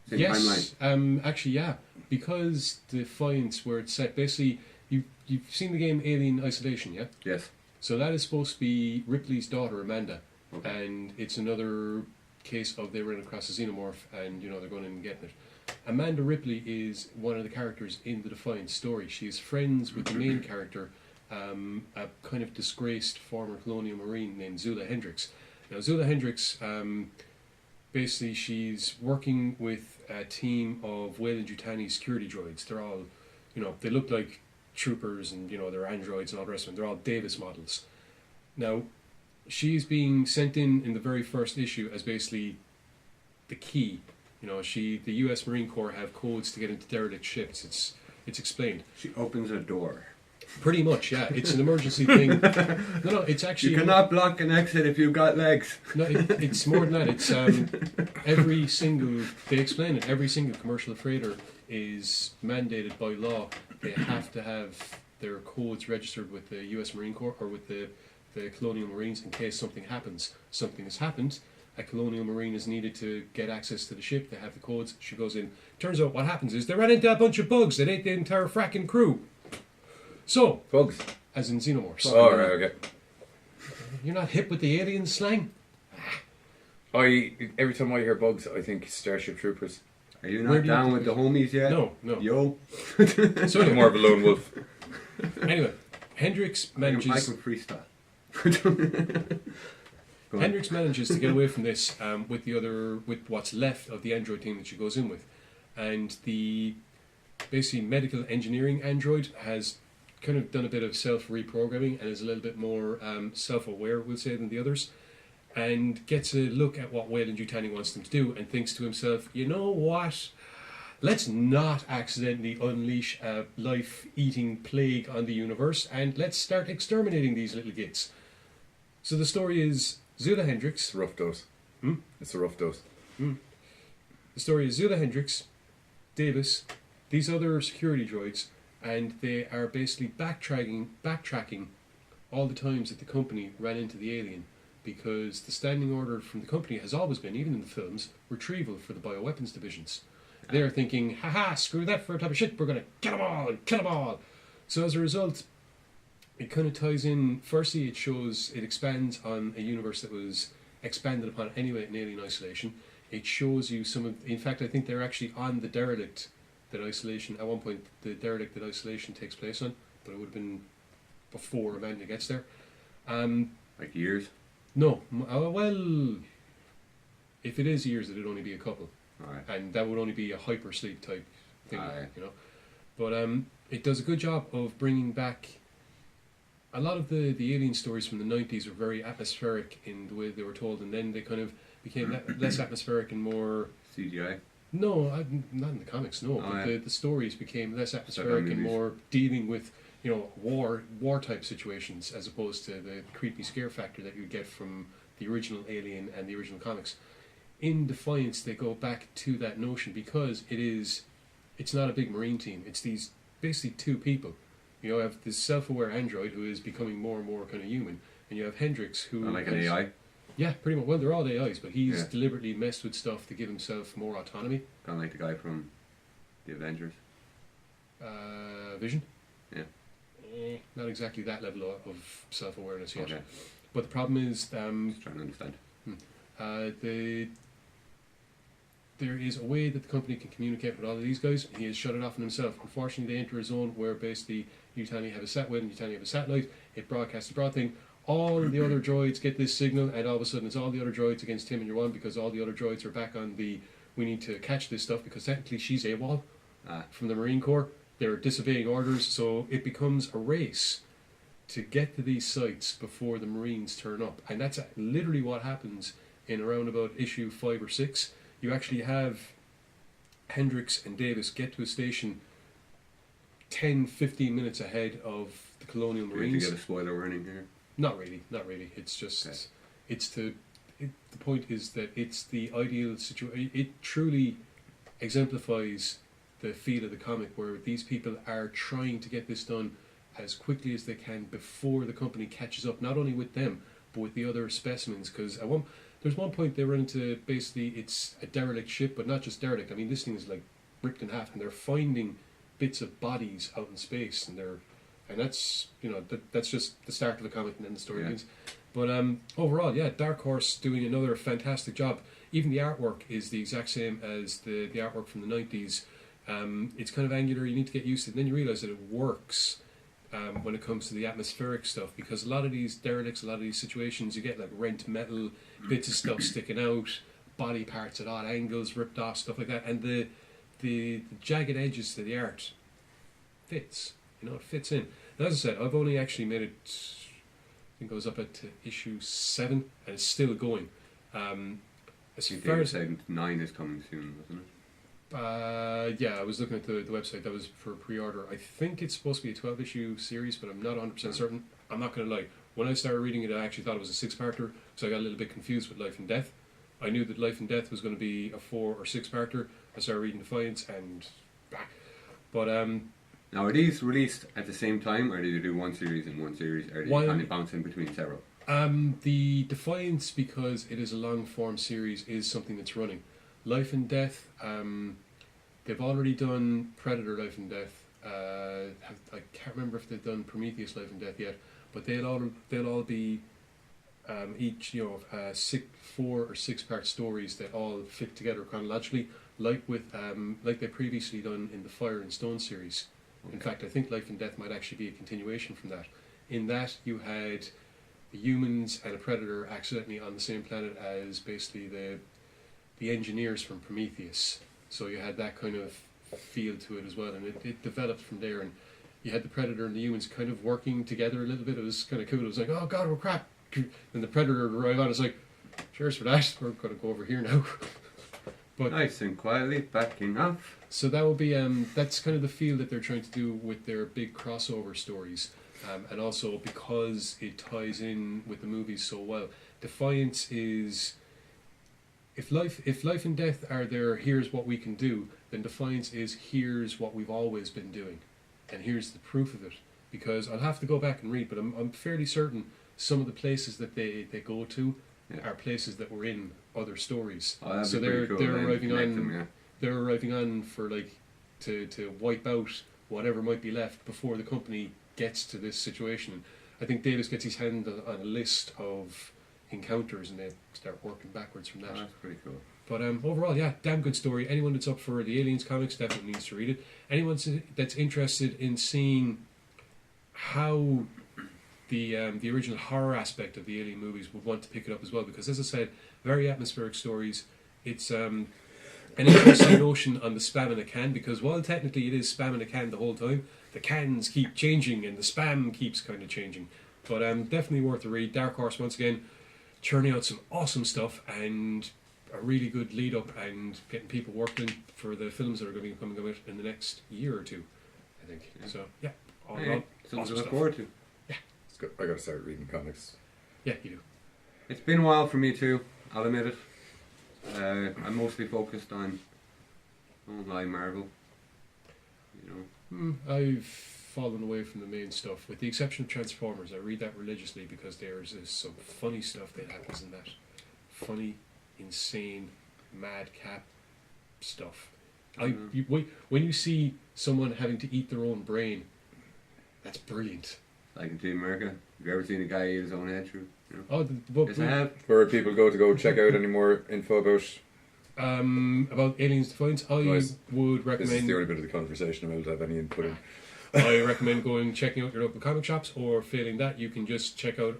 Same timeline. Actually, yeah, because Defiance, where it's set, basically, you've seen the game Alien Isolation, yeah? Yes. So that is supposed to be Ripley's daughter, Amanda, Okay. and it's another case of they ran across a xenomorph, and they're going in and getting it. Amanda Ripley is one of the characters in the Defiance story. She's friends with the main character, a kind of disgraced former colonial marine named Zula Hendricks. Now, Zula Hendricks, basically, she's working with a team of Weyland-Yutani security droids. They're all, they look like troopers and, they're androids and all the rest of them. They're all Davis models. Now, she's being sent in the very first issue as basically the key. The U.S. Marine Corps have codes to get into derelict ships. It's explained. She opens a door. Pretty much, yeah. It's an emergency thing. No, it's actually... You cannot block an exit if you've got legs. No, it's more than that. It's they explain it, every single commercial freighter is mandated by law. They have to have their codes registered with the U.S. Marine Corps or with the Colonial Marines in case something happens. Something has happened. A Colonial Marine is needed to get access to the ship. They have the codes. She goes in. Turns out what happens is they ran into a bunch of bugs that ate the entire fracking crew. So, Bugs. as in xenomorphs. Oh, right, okay. You're not hip with the alien slang? Every time I hear bugs, I think Starship Troopers. Are you not down with the homies yet? No. Yo. So I'm more of a lone wolf. Anyway, Hendrix manages... I can freestyle. Hendrix manages to get away from this with what's left of the android team that she goes in with. And the basically medical engineering android has kind of done a bit of self-reprogramming and is a little bit more self-aware, we'll say, than the others, and gets a look at what Weyland-Yutani wants them to do and thinks to himself, you know what? Let's not accidentally unleash a life-eating plague on the universe and let's start exterminating these little gits. So the story is Zula Hendrix. It's a rough dose. It's a rough dose. The story is Zula Hendrix, Davis, these other security droids, and they are basically backtracking all the times that the company ran into the alien, because the standing order from the company has always been, even in the films, retrieval for the bioweapons divisions. They're thinking, haha, screw that for a type of shit, we're going to get them all and kill them all. So as a result, it kind of ties in. Firstly, it expands on a universe that was expanded upon anyway in Alien Isolation. It shows you in fact, I think they're actually on the derelict that Isolation, at one point, the derelict that Isolation takes place on, but it would have been before Amanda gets there. Like years? No, well, if it is years, it'd only be a couple. Right. And that would only be a hypersleep type thing, Aye. But it does a good job of bringing back a lot of the alien stories from the 90s were very atmospheric in the way they were told, and then they kind of became less atmospheric and more... CGI? No, not in the comics, no. Oh, but yeah. the stories became less atmospheric and more dealing with, war type situations, as opposed to the creepy scare factor that you get from the original Alien and the original comics. In Defiance, they go back to that notion because it's not a big Marine team. It's these basically two people. You have this self-aware android who is becoming more and more kind of human, and you have Hendrix who... Like an AI? Yeah, pretty much. Well, they're all AIs, but he's deliberately messed with stuff to give himself more autonomy. Kind of like the guy from the Avengers. Vision? Yeah. Not exactly that level of self-awareness yet. Okay. But the problem is... Just trying to understand. There is a way that the company can communicate with all of these guys. He has shut it off on himself. Unfortunately, they enter a zone where basically Yutani have a Yutani have a satellite. It broadcasts a broad thing. All the other droids get this signal, and all of a sudden it's all the other droids against him and your one, because all the other droids are back on we need to catch this stuff, because technically she's AWOL from the Marine Corps. They're disobeying orders, so it becomes a race to get to these sites before the Marines turn up. And that's literally what happens in around about issue 5 or 6. You actually have Hendrix and Davis get to a station 10-15 minutes ahead of the Colonial Marines. Do you get a spoiler warning here? Not really. It's just, the point is that it's the ideal situation. It truly exemplifies the feel of the comic, where these people are trying to get this done as quickly as they can before the company catches up, not only with them, but with the other specimens. Because there's one point they run into, basically, it's a derelict ship, but not just derelict. I mean, this thing is like ripped in half, and they're finding bits of bodies out in space, and that's that's just the start of the comic, and then the story begins. But overall, Dark Horse doing another fantastic job. Even the artwork is the exact same as the artwork from the 90s. It's kind of angular. You need to get used to it, and then you realise that it works when it comes to the atmospheric stuff, because a lot of these derelicts, a lot of these situations, you get like rent metal, bits of stuff sticking out, body parts at odd angles, ripped off, stuff like that, and the jagged edges to the art fits. It fits in. And as I said, I've only actually made it, I think I was up at issue 7, and it's still going. As far as 9 is coming soon, wasn't it? yeah, I was looking at the website. That was for pre-order. I think it's supposed to be a 12-issue series, but I'm not 100% certain. I'm not going to lie. When I started reading it, I actually thought it was a 6-parter, so I got a little bit confused with Life and Death. I knew that Life and Death was going to be a 4 or 6-parter. I started reading Defiance, and but now, are these released at the same time, or do you do one series and one series, or do you kind of bounce in between several? The Defiance, because it is a long-form series, is something that's running. Life and Death, they've already done Predator Life and Death. I can't remember if they've done Prometheus Life and Death yet, but they'll all be each 4 or 6-part stories that all fit together chronologically, like they previously done in the Fire and Stone series. Okay. In fact, I think Life and Death might actually be a continuation from that. In that, you had the humans and a predator accidentally on the same planet as basically the engineers from Prometheus. So you had that kind of feel to it as well, and it developed from there. And you had the predator and the humans kind of working together a little bit. It was kind of cool. It was like, oh god, we're crap. And the predator would arrive on. It's like, cheers for that. We're going to go over here now. But nice and quietly backing off. So that would be that's kind of the feel that they're trying to do with their big crossover stories, and also because it ties in with the movies so well. Defiance is if life and death are there, here's what we can do. Then Defiance is here's what we've always been doing, and here's the proof of it. Because I'll have to go back and read, but I'm fairly certain some of the places that they go to are places that were in other stories. Oh, so they're arriving on they're arriving on for like to wipe out whatever might be left before the company gets to this situation. I think Davis gets his hand on a list of encounters, and they start working backwards from that. Oh, that's pretty cool. But overall, yeah, damn good story. Anyone that's up for the Aliens comics definitely needs to read it. Anyone that's interested in seeing how the original horror aspect of the Alien movies would want to pick it up as well, because as I said, very atmospheric stories. It's an interesting notion on the spam in a can, because while technically it is spam in a can the whole time, the cans keep changing and the spam keeps kind of changing. But definitely worth a read. Dark Horse, once again, churning out some awesome stuff and a really good lead up and getting people working for the films that are going to be coming out in the next year or two, I think. Yeah. So, yeah, all in all, something to look forward to. Yeah. It's good. I got to start reading comics. Yeah, you do. It's been a while for me too, I'll admit it. I'm mostly focused on Marvel. I've fallen away from the main stuff, with the exception of Transformers. I read that religiously because there's some funny stuff that happens in that. Funny, insane, madcap stuff. When you see someone having to eat their own brain, that's brilliant. Like in Team America. Have you ever seen a guy eat his own head through? Oh, yes, I have. Where would people go check out any more info about Aliens Defiance? I would recommend. This is the only bit of the conversation I'm able to have any input in. I recommend checking out your local comic shops, or failing that, you can just check out.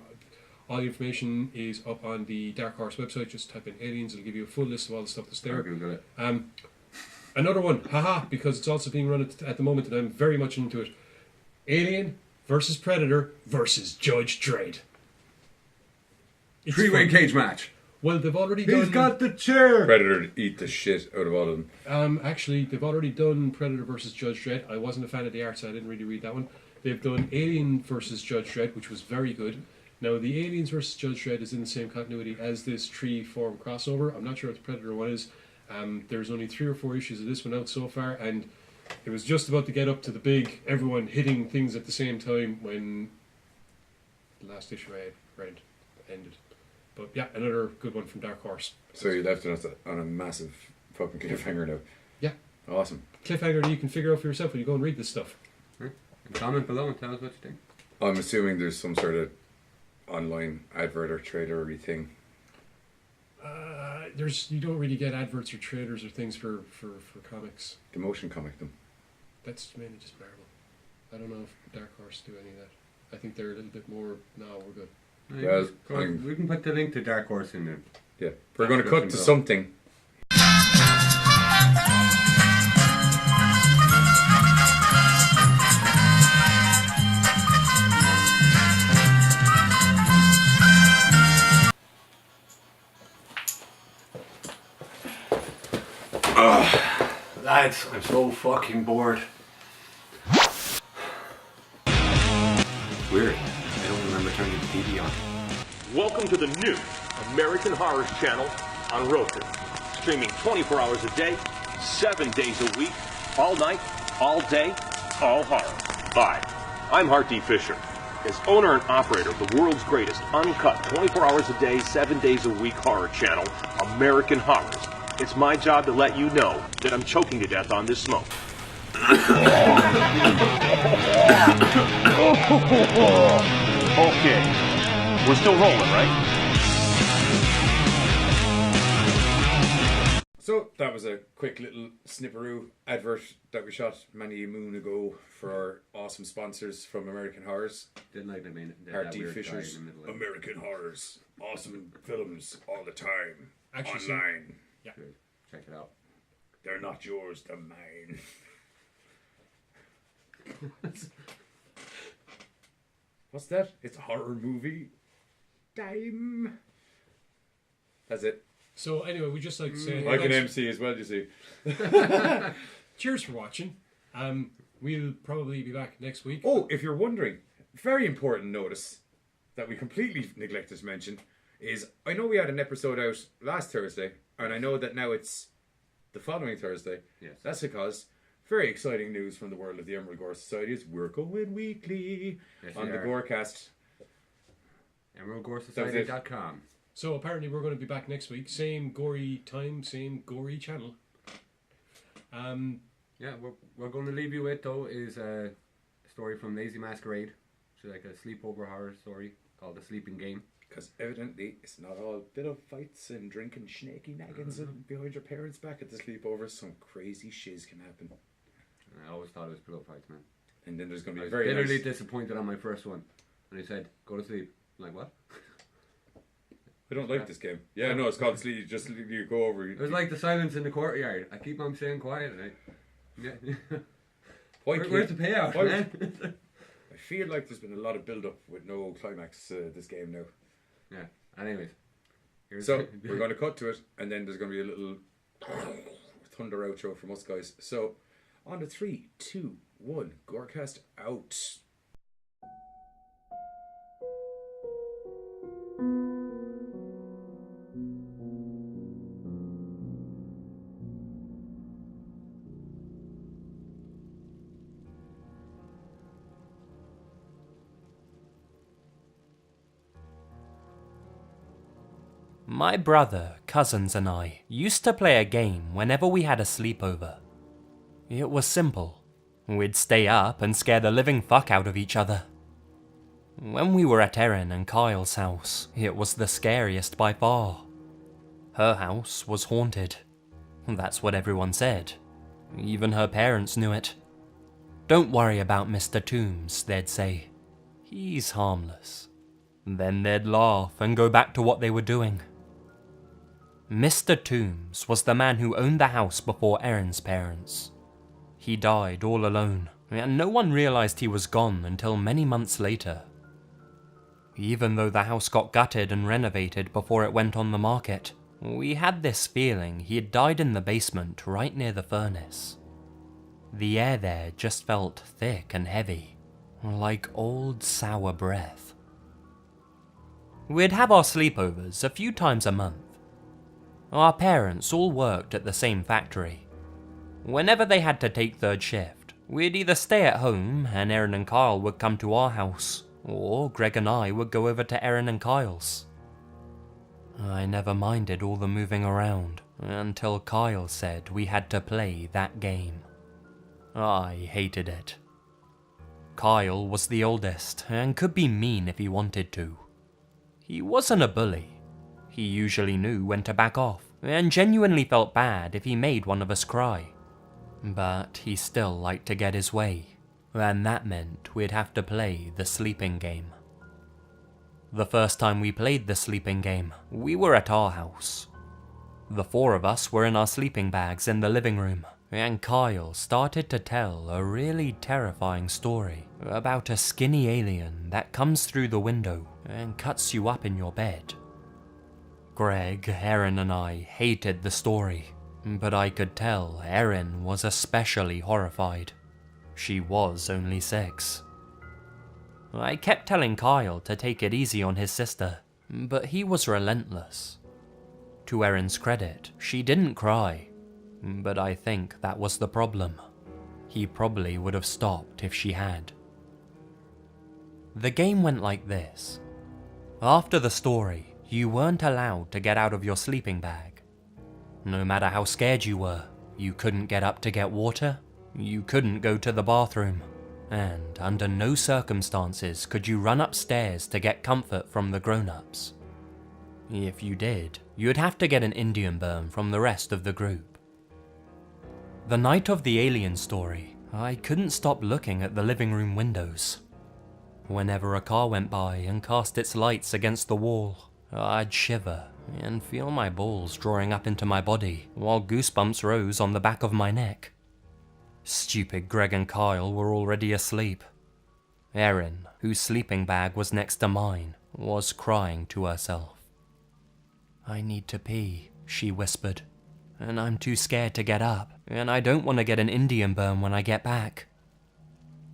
All the information is up on the Dark Horse website. Just type in Aliens; it'll give you a full list of all the stuff that's there. Google it. Another one, because it's also being run at the moment, and I'm very much into it. Alien versus Predator versus Judge Dredd. Three-way cage match. Well, they've already done. He's got the chair. Predator to eat the shit out of all of them. Actually, they've already done Predator versus Judge Dredd. I wasn't a fan of the art, so I didn't really read that one. They've done Alien versus Judge Dredd, which was very good. Now, the Aliens versus Judge Dredd is in the same continuity as this tree-form crossover. I'm not sure what the Predator one is. There's only 3 or 4 issues of this one out so far, and it was just about to get up to the big everyone hitting things at the same time when the last issue I had read ended. But yeah, another good one from Dark Horse. So you left us on a massive fucking cliffhanger now. Yeah. Awesome. Cliffhanger that you can figure out for yourself when you go and read this stuff. Comment below and tell us what you think. I'm assuming there's some sort of online advert or trailer-y thing. You don't really get adverts or trailers or things for comics. The motion comic them. That's mainly just Marvel. I don't know if Dark Horse do any of that. I think they're a little bit more. No, we're good. Well, we can put the link to Dark Horse in there. Yeah, we're going to cut to something. Lads, I'm so fucking bored. Weird. I don't remember turning the TV on. Welcome to the new American Horror Channel on Roku. Streaming 24 hours a day, 7 days a week, all night, all day, all horror. Hi, I'm Hart D. Fisher. As owner and operator of the world's greatest uncut 24 hours a day, 7 days a week horror channel, American Horrors, it's my job to let you know that I'm choking to death on this smoke. Okay, we're still rolling, right? So that was a quick little snipperoo advert that we shot many a moon ago for our awesome sponsors from American Horrors. Didn't like the main. Hart D. Fisher's American Horrors. Awesome films all the time. Actually, online. Yeah. Check it out. They're not yours, they're mine. What's that? It's a horror movie. Time. That's it. So anyway, we just like to say Like an MC as well, you see. cheers for watching. We'll probably be back next week. Oh, if you're wondering, very important notice that we completely neglected to mention is I know we had an episode out last Thursday, and I know that now it's the following Thursday. Yes. That's because very exciting news from the world of the Emerald Gore Society is we're going weekly on the Gorecast. emeraldgoresociety.com. So apparently we're going to be back next week. Same gory time, same gory channel. Yeah, what we're going to leave you with, though, is a story from Lazy Masquerade. It's like a sleepover horror story called The Sleeping Game. Because evidently it's not all bit of fights and drinking snaky naggins and behind your parents' back at the sleepover. Some crazy shiz can happen. I always thought it was pillow fights, man. And then there's going to I be was very bitterly nice... disappointed on my first one. And he said, go to sleep. I'm like, what? I don't like this game. Yeah, no, it's called sleep. Just you go over. It was like the silence in the courtyard. I keep on staying quiet. And where's the payout, man? I feel like there's been a lot of build-up with no climax this game now. Yeah. Anyways. So, we're going to cut to it, and then there's going to be a little thunder outro from us guys. So, on to 3, 2, 1, Gorecast out. My brother, cousins and I used to play a game whenever we had a sleepover. It was simple. We'd stay up and scare the living fuck out of each other. When we were at Erin and Kyle's house, it was the scariest by far. Her house was haunted. That's what everyone said. Even her parents knew it. Don't worry about Mr. Toombs, they'd say. He's harmless. Then they'd laugh and go back to what they were doing. Mr. Toombs was the man who owned the house before Erin's parents. He died all alone, and no one realized he was gone until many months later. Even though the house got gutted and renovated before it went on the market, we had this feeling he had died in the basement right near the furnace. The air there just felt thick and heavy, like old sour breath. We'd have our sleepovers a few times a month. Our parents all worked at the same factory. Whenever they had to take third shift, we'd either stay at home and Erin and Kyle would come to our house, or Greg and I would go over to Erin and Kyle's. I never minded all the moving around until Kyle said we had to play that game. I hated it. Kyle was the oldest and could be mean if he wanted to. He wasn't a bully. He usually knew when to back off, and genuinely felt bad if he made one of us cry. But he still liked to get his way, and that meant we'd have to play the sleeping game. The first time we played the sleeping game, we were at our house. The four of us were in our sleeping bags in the living room, and Kyle started to tell a really terrifying story about a skinny alien that comes through the window and cuts you up in your bed. Greg, Erin and I hated the story, but I could tell Erin was especially horrified. She was only 6. I kept telling Kyle to take it easy on his sister, but he was relentless. To Erin's credit, she didn't cry, but I think that was the problem. He probably would have stopped if she had. The game went like this. After the story, you weren't allowed to get out of your sleeping bag. No matter how scared you were, you couldn't get up to get water, you couldn't go to the bathroom, and under no circumstances could you run upstairs to get comfort from the grown-ups. If you did, you'd have to get an Indian burn from the rest of the group. The night of the alien story, I couldn't stop looking at the living room windows. Whenever a car went by and cast its lights against the wall, I'd shiver and feel my balls drawing up into my body while goosebumps rose on the back of my neck. Stupid Greg and Kyle were already asleep. Erin, whose sleeping bag was next to mine, was crying to herself. "I need to pee," she whispered, "and I'm too scared to get up, and I don't want to get an Indian burn when I get back."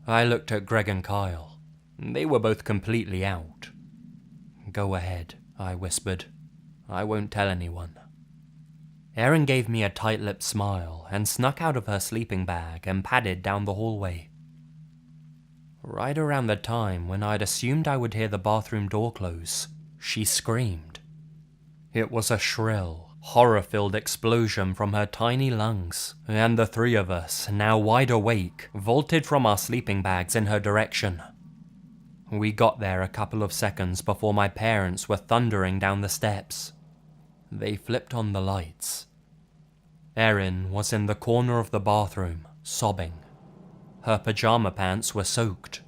I looked at Greg and Kyle. They were both completely out. "Go ahead," I whispered. "I won't tell anyone." Erin gave me a tight-lipped smile and snuck out of her sleeping bag and padded down the hallway. Right around the time when I'd assumed I would hear the bathroom door close, she screamed. It was a shrill, horror-filled explosion from her tiny lungs, and the 3 of us, now wide awake, vaulted from our sleeping bags in her direction. We got there a couple of seconds before my parents were thundering down the steps. They flipped on the lights. Erin was in the corner of the bathroom, sobbing. Her pajama pants were soaked.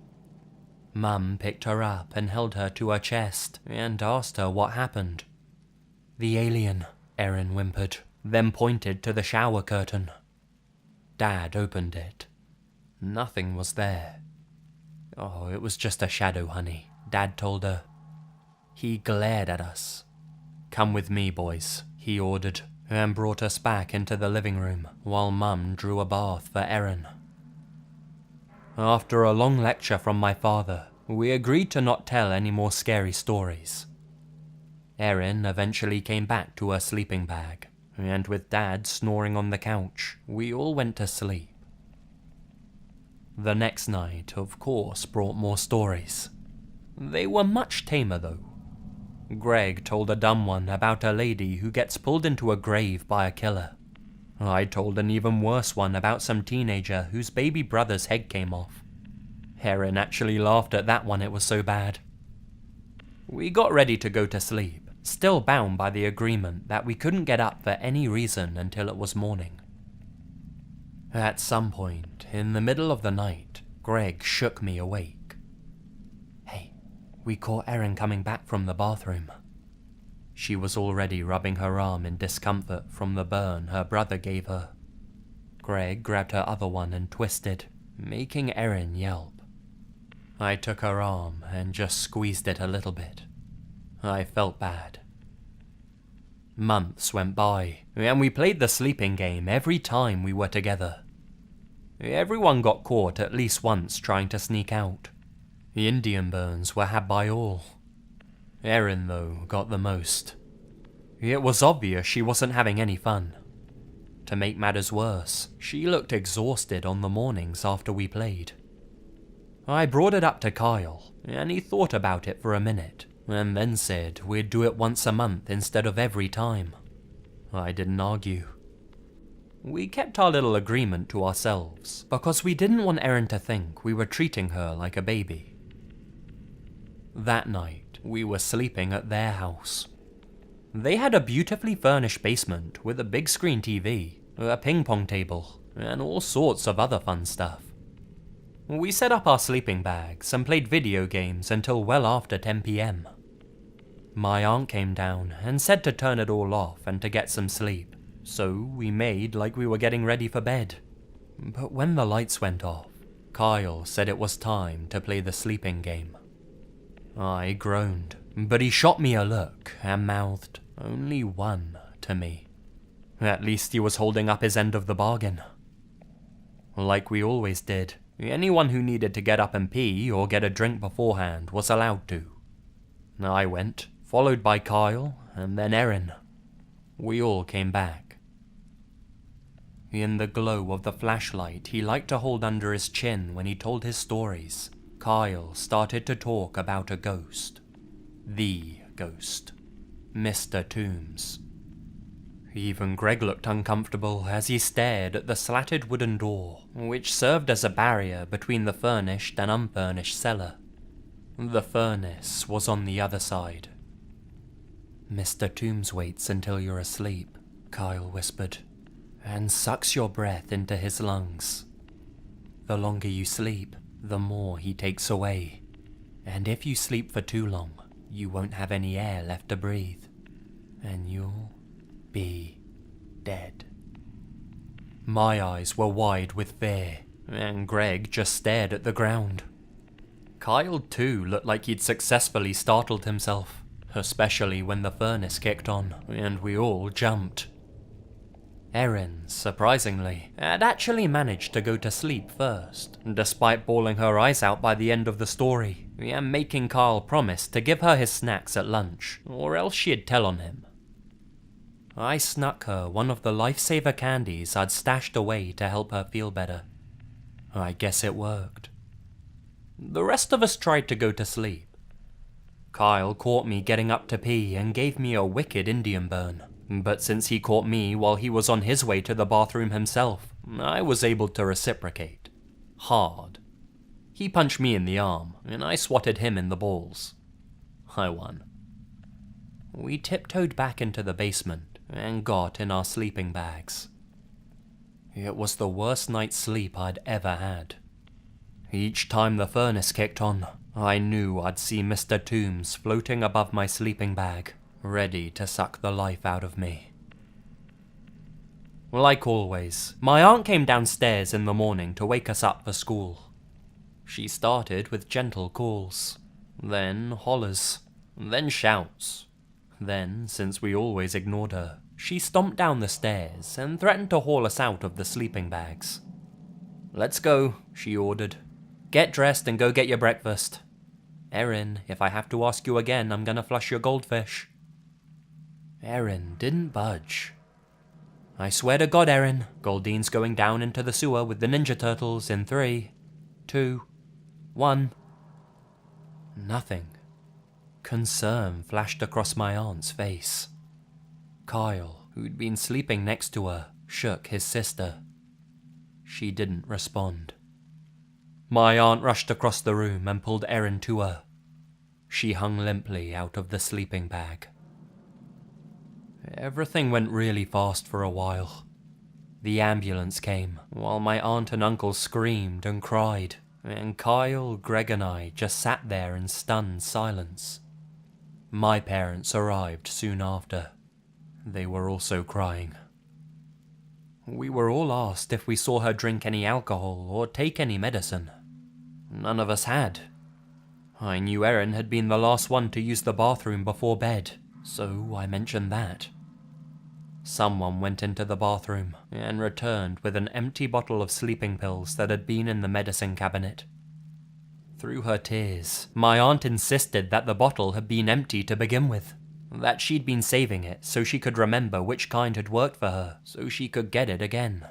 Mum picked her up and held her to her chest and asked her what happened. "The alien," Erin whimpered, then pointed to the shower curtain. Dad opened it. Nothing was there. "Oh, it was just a shadow, honey," Dad told her. He glared at us. "Come with me, boys," he ordered, and brought us back into the living room while Mum drew a bath for Erin. After a long lecture from my father, we agreed to not tell any more scary stories. Erin eventually came back to her sleeping bag, and with Dad snoring on the couch, we all went to sleep. The next night, of course, brought more stories. They were much tamer, though. Greg told a dumb one about a lady who gets pulled into a grave by a killer. I told an even worse one about some teenager whose baby brother's head came off. Erin actually laughed at that one, it was so bad. We got ready to go to sleep, still bound by the agreement that we couldn't get up for any reason until it was morning. At some point, in the middle of the night, Greg shook me awake. "Hey, we caught Erin coming back from the bathroom." She was already rubbing her arm in discomfort from the burn her brother gave her. Greg grabbed her other one and twisted, making Erin yelp. I took her arm and just squeezed it a little bit. I felt bad. Months went by, and we played the sleeping game every time we were together. Everyone got caught at least once trying to sneak out. The Indian burns were had by all. Erin, though, got the most. It was obvious she wasn't having any fun. To make matters worse, she looked exhausted on the mornings after we played. I brought it up to Kyle, and he thought about it for a minute, and then said we'd do it once a month instead of every time. I didn't argue. We kept our little agreement to ourselves, because we didn't want Erin to think we were treating her like a baby. That night, we were sleeping at their house. They had a beautifully furnished basement with a big screen TV, a ping pong table, and all sorts of other fun stuff. We set up our sleeping bags and played video games until well after 10 p.m. My aunt came down and said to turn it all off and to get some sleep, so we made like we were getting ready for bed. But when the lights went off, Kyle said it was time to play the sleeping game. I groaned, but he shot me a look and mouthed only one to me. At least he was holding up his end of the bargain. Like we always did, anyone who needed to get up and pee or get a drink beforehand was allowed to. I went, followed by Kyle, and then Erin. We all came back. In the glow of the flashlight he liked to hold under his chin when he told his stories, Kyle started to talk about a ghost. The ghost. Mr. Toombs. Even Greg looked uncomfortable as he stared at the slatted wooden door, which served as a barrier between the furnished and unfurnished cellar. The furnace was on the other side. Mr. Toombs waits until you're asleep, Kyle whispered, and sucks your breath into his lungs. The longer you sleep, the more he takes away. And if you sleep for too long, you won't have any air left to breathe. And you'll be dead. My eyes were wide with fear, and Greg just stared at the ground. Kyle too looked like he'd successfully startled himself, especially when the furnace kicked on, and we all jumped. Erin, surprisingly, had actually managed to go to sleep first, despite bawling her eyes out by the end of the story, and making Kyle promise to give her his snacks at lunch, or else she'd tell on him. I snuck her one of the lifesaver candies I'd stashed away to help her feel better. I guess it worked. The rest of us tried to go to sleep. Kyle caught me getting up to pee and gave me a wicked Indian burn, but since he caught me while he was on his way to the bathroom himself, I was able to reciprocate. Hard. He punched me in the arm, and I swatted him in the balls. I won. We tiptoed back into the basement and got in our sleeping bags. It was the worst night's sleep I'd ever had. Each time the furnace kicked on, I knew I'd see Mr. Toombs floating above my sleeping bag, ready to suck the life out of me. Like always, my aunt came downstairs in the morning to wake us up for school. She started with gentle calls, then hollers, then shouts. Then, since we always ignored her, she stomped down the stairs and threatened to haul us out of the sleeping bags. "Let's go," she ordered. "Get dressed and go get your breakfast. Erin, if I have to ask you again, I'm gonna flush your goldfish." Erin didn't budge. "I swear to God, Erin, Goldine's going down into the sewer with the Ninja Turtles in 3, 2, 1. Nothing. Concern flashed across my aunt's face. Kyle, who'd been sleeping next to her, shook his sister. She didn't respond. My aunt rushed across the room and pulled Erin to her. She hung limply out of the sleeping bag. Everything went really fast for a while. The ambulance came, while my aunt and uncle screamed and cried, and Kyle, Greg and I just sat there in stunned silence. My parents arrived soon after. They were also crying. We were all asked if we saw her drink any alcohol or take any medicine. None of us had. I knew Erin had been the last one to use the bathroom before bed, so I mentioned that. Someone went into the bathroom and returned with an empty bottle of sleeping pills that had been in the medicine cabinet. Through her tears, my aunt insisted that the bottle had been empty to begin with, that she'd been saving it so she could remember which kind had worked for her, so she could get it again.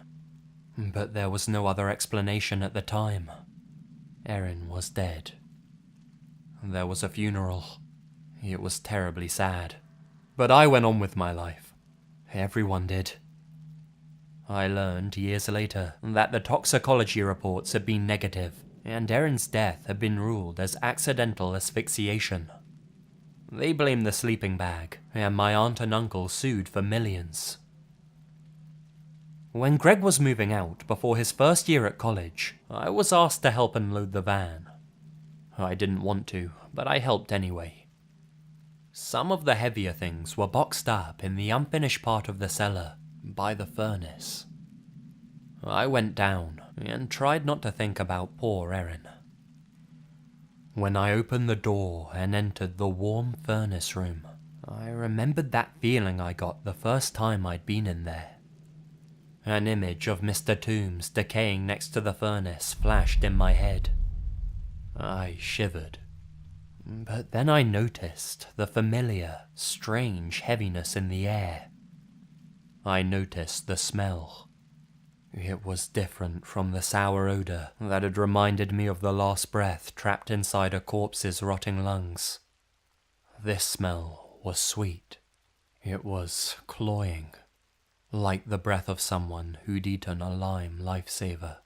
But there was no other explanation at the time. Erin was dead. There was a funeral. It was terribly sad. But I went on with my life. Everyone did. I learned years later that the toxicology reports had been negative, and Erin's death had been ruled as accidental asphyxiation. They blamed the sleeping bag, and my aunt and uncle sued for millions. When Greg was moving out before his first year at college, I was asked to help unload the van. I didn't want to, but I helped anyway. Some of the heavier things were boxed up in the unfinished part of the cellar, by the furnace. I went down and tried not to think about poor Erin. When I opened the door and entered the warm furnace room, I remembered that feeling I got the first time I'd been in there. An image of Mr. Toombs decaying next to the furnace flashed in my head. I shivered. But then I noticed the familiar, strange heaviness in the air. I noticed the smell. It was different from the sour odour that had reminded me of the last breath trapped inside a corpse's rotting lungs. This smell was sweet. It was cloying, like the breath of someone who'd eaten a lime lifesaver.